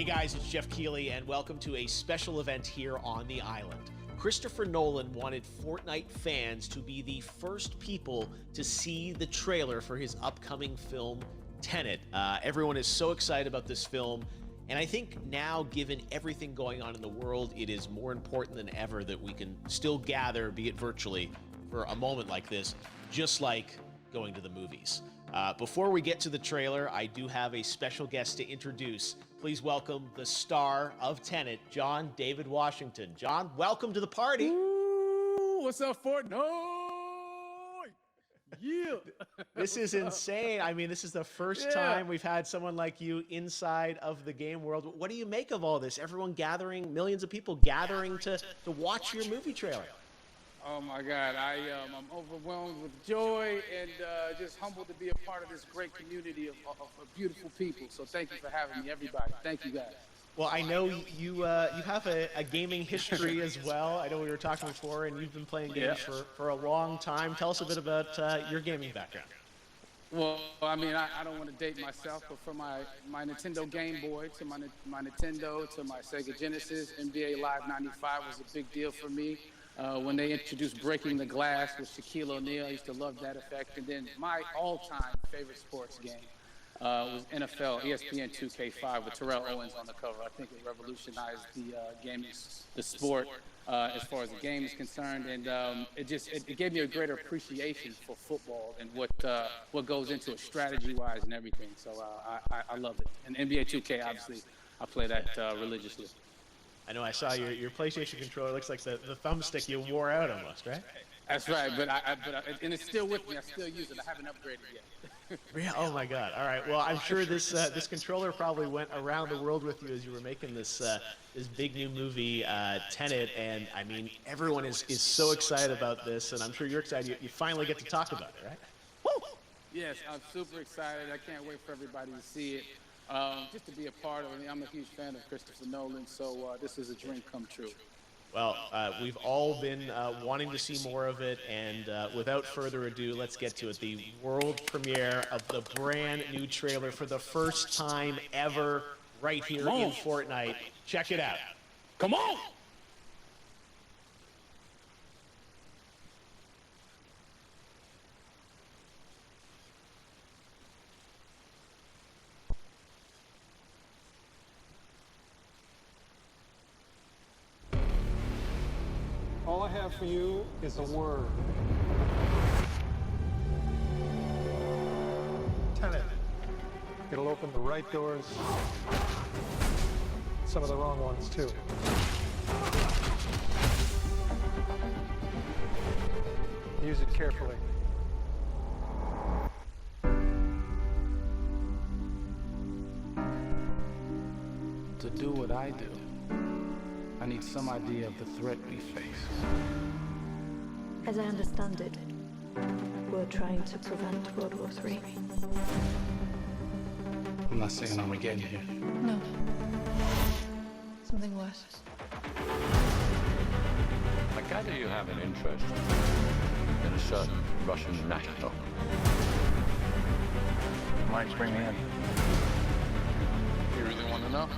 Hey guys, it's Jeff Keighley, and welcome to a special event here on the island. Christopher Nolan wanted Fortnite fans to be the first people to see the trailer for his upcoming film, Tenet. Everyone is so excited about this film, and I think now, given everything going on in the world, it is more important than ever that we can still gather, be it virtually, for a moment like this, just like going to the movies. Before we get to the trailer, I do have a special guest to introduce. Please welcome the star of Tenet, John David Washington. John, welcome to the party. Ooh, what's up, Fortnite? Yeah. This is insane. I mean, this is the first time we've had someone like you inside of the game world. What do you make of all this? Everyone gathering, millions of people gathering to watch your movie trailer. Oh my God, I'm overwhelmed with joy and just humbled to be a part of this great community of beautiful people. So thank you for having me, everybody. Thank you, guys. Well, I know you have a gaming history as well. I know we were talking before, and you've been playing games for a long time. Tell us a bit about your gaming background. Well, I mean, I don't want to date myself, but from my Nintendo Game Boy to my Nintendo to my Sega Genesis, NBA Live 95 was a big deal for me. When they introduced Breaking the Glass with Shaquille O'Neal, I used to love that effect. And then my all-time favorite sports game was NFL ESPN 2K5 with Terrell Owens on the cover. I think it revolutionized the sport as far as the game is concerned, and it gave me a greater appreciation for football and what goes into it strategy-wise and everything. So I love it. And NBA 2K, obviously, I play that religiously. I know I saw your PlayStation controller. Looks like the thumbstick you wore out almost, right? That's right, and it's still with me. I still use it. I haven't upgraded yet. Oh my God! All right. Well, I'm sure this controller probably went around the world with you as you were making this big new movie, Tenet. And I mean, everyone is so excited about this, and I'm sure you're excited. You finally get to talk about it, right? Woo! Yes, I'm super excited. I can't wait for everybody to see it. Just to be a part of it. I'm a huge fan of Christopher Nolan, so this is a dream come true. Well, we've all been wanting to see more of it, and without further ado, let's get to it. The world premiere of the brand new trailer for the first time ever right here in Fortnite. Check it out. Come on! All I have for you is a word. Tenet. It'll open the right doors, some of the wrong ones too. Use it carefully. To do what I do, I need some idea of the threat we face. As I understand it, we're trying to prevent World War III. I'm not saying Armageddon here. No. Something worse. I gather you have an interest in a certain Russian national. Mike's bring me in. You really want to know?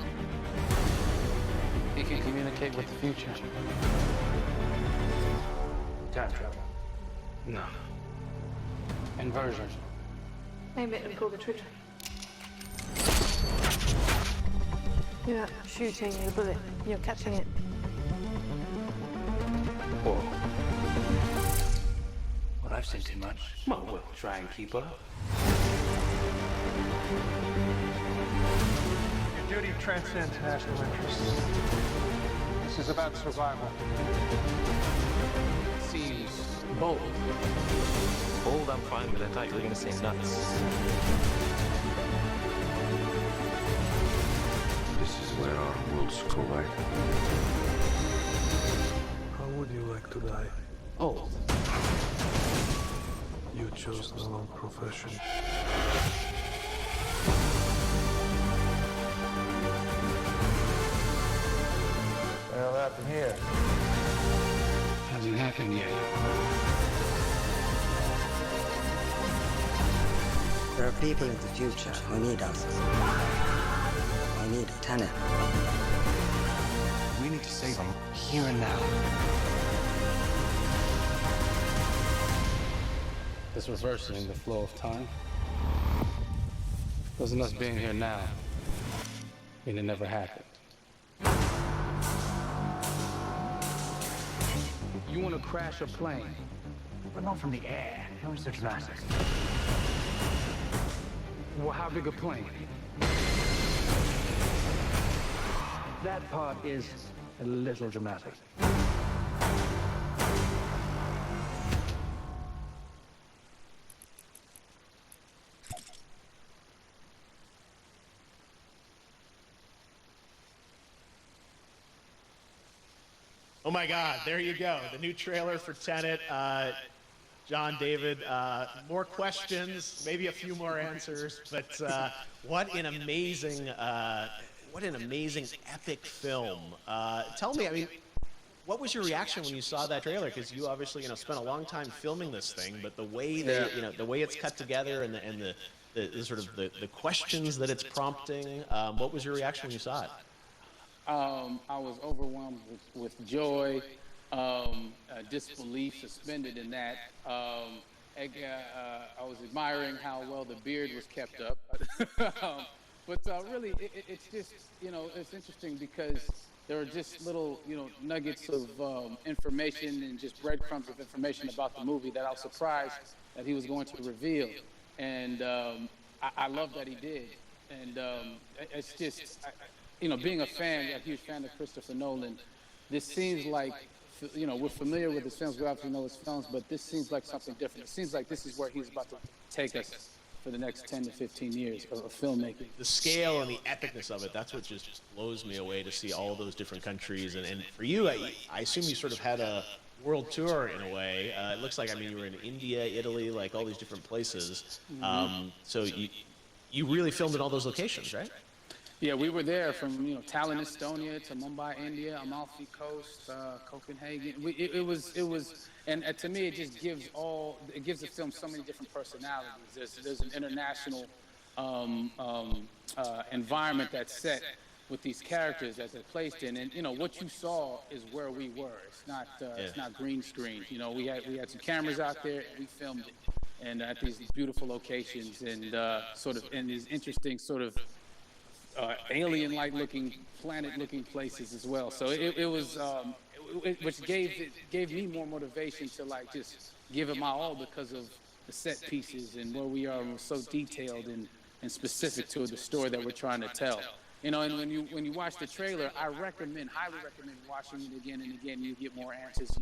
He can communicate with the future. Time travel. No. Inversion. Maybe it'll pull the trigger. You're not shooting the bullet, you're catching it. Whoa. Well, I've seen too much. Well, we'll try and keep up. Your duty transcends national interests. This is about survival. Seems bold. Bold, I'm fine with. I thought you were going to say nuts. This is where our worlds collide. How would you like to die? Old. You chose the wrong profession. Well, happened here. Hasn't happened yet. There are people in the future who need us. I need need Tenet. We need to save him here and now. This reversing the flow of time. Doesn't us being here now mean it never happened? You want to crash a plane? But not from the air. It was so dramatic. Well, how big a plane? That part is a little dramatic. Oh my God, there you go. The new trailer for Tenet. John, David, more questions, maybe a few more answers, but what an amazing epic film. Tell me, I mean, what was your reaction when you saw that trailer? Because you obviously, spent a long time filming this thing, but the way the way it's cut together and the sort of the questions that it's prompting, what was your reaction when you saw it? I was overwhelmed with joy, disbelief suspended in that. I was admiring how well the beard was kept up. But really, it's just, it's interesting because there are just little, nuggets of information and just breadcrumbs of information about the movie that I was surprised that he was going to reveal. And I love that he did. And it's just... being a huge fan of Christopher Nolan, this seems like, we're familiar with his films, we obviously know his films, but this seems like something different. It seems like this is where he's about to take us for the next 10 to 15 years of filmmaking. The scale and the epicness of it, that's what just blows me away to see all those different countries. And for you, I assume you sort of had a world tour in a way. It looks like, you were in India, Italy, like all these different places. So you really filmed in all those locations, right? Yeah, we were there from Tallinn, Estonia, to Mumbai, India, Amalfi Coast, Copenhagen. It was, and to me, it just gives the film so many different personalities. There's an international environment that's set with these characters that they're placed in, and what you saw is where we were. It's not green screen. We had some cameras out there, and we filmed it, and at these beautiful locations, and sort of in these interesting sort of alien-like looking, planet-looking places as well. So it was, which gave me more motivation to just give it my all because of the set pieces and where we are, and we're so detailed and specific to the story that we're trying to tell. And when you watch the trailer, I highly recommend watching it again and again. You get more answers.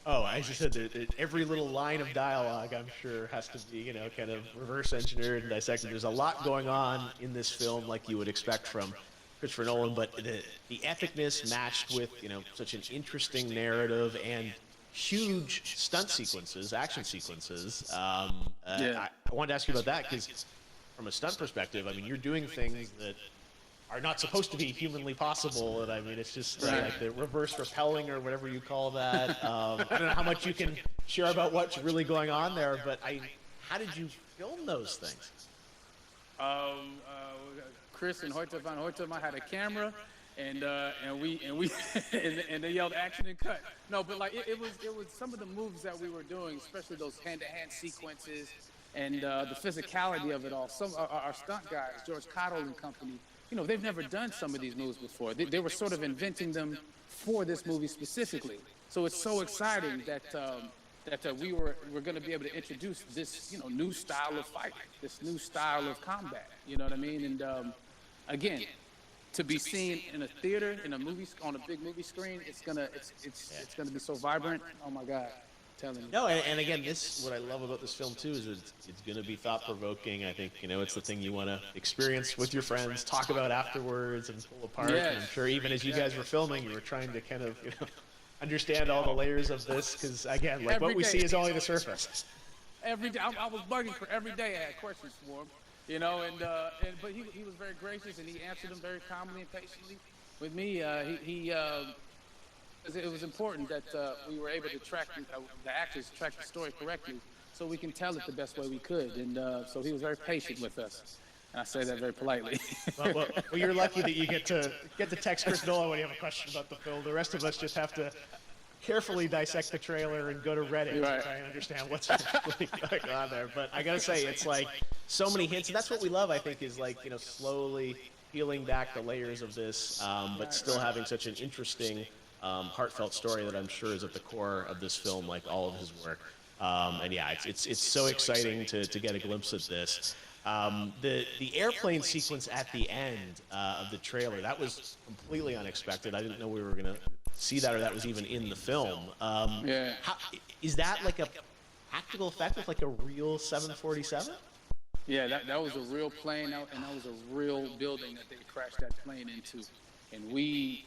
Oh, I just said that every little line of dialogue, I'm sure, has to be, kind of reverse engineered and dissected. There's a lot going on in this film, like you would expect from Christopher Nolan, but the epicness matched with, such an interesting narrative and huge stunt sequences, action sequences. I wanted to ask you about that because, from a stunt perspective, you're doing things that are not supposed to be humanly possible, and it's just like the reverse rappelling or whatever you call that. I don't know how much you can share about what's really going on there, but how did you film those things? Chris and Hoyte van Hoytema had a camera, and they yelled action and cut. No, but it was some of the moves that we were doing, especially those hand-to-hand sequences and the physicality of it all. Some our stunt guys, George Cottle and company, they've never done some of these moves before. They were sort of inventing them for this movie specifically. So it's so exciting that we're going to be able to introduce this, new style of fighting, this new style of combat. You know what I mean? And again, to be seen in a theater, in a movie, on a big movie screen, it's gonna be so vibrant. Oh my God. No, and again, what I love about this film too is it's going to be thought-provoking. I think it's the thing you want to experience with your friends, talk about afterwards, and pull apart. Yes. And I'm sure even as you guys were filming, you were trying to kind of understand all the layers of this because again, like what we see is only the surface. Every day, I was bugging for every day. I had questions for him, but he was very gracious and he answered them very calmly and patiently with me. It was important that we were able to track the actors track the story correctly, so we can tell it the best way we could. And so he was very patient with us. And I say that very politely. Well, you're lucky that you get to text Chris Nolan when you have a question about the film. The rest of us just have to carefully dissect the trailer and go to Reddit to try and understand what's actually going on there. But I gotta say, it's like so many hints, and that's what we love. I think is like slowly peeling back the layers of this, but still having such an interesting, heartfelt story that I'm sure is at the core of this film, like all of his work. And yeah, it's so exciting to get a glimpse of this. The airplane sequence at the end of the trailer, that was completely unexpected. I didn't know we were gonna see that, or that was even in the film. Yeah. Is that like a practical effect with like a real 747? Yeah, that was a real plane, and that was a real building that they crashed that plane into. And we,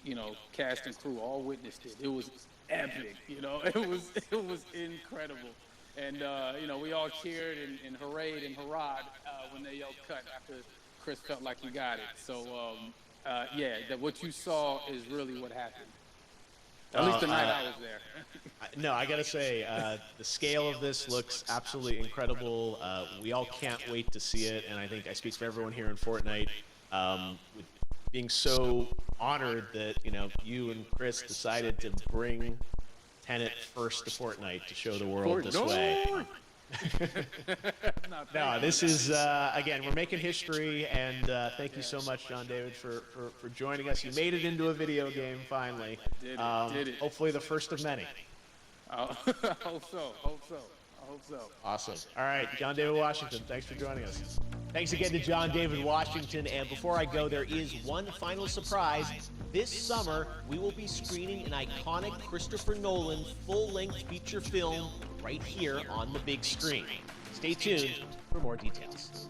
cast and crew all witnessed it. It was epic, it was incredible. And, we all cheered and hoorayed and hurrahed when they yelled cut after Chris felt like he got it. So, that what you saw is really what happened. At least the night I was there. No, I gotta say, the scale of this looks absolutely incredible. We all can't wait to see it, and I think I speak for everyone here in Fortnite, with being so honored that you and Chris decided to bring Tenet first to Fortnite to show the world this way. No, this is again, we're making history, and thank you so much, John David, for joining us. You made it into a video game finally. Did it. Hopefully the first of many. I hope so. Awesome. All right, John David Washington, thanks for joining us. Thanks again to John David Washington. And before I go, there is one final surprise. This summer, we will be screening an iconic Christopher Nolan full-length feature film right here on the big screen. Stay tuned for more details.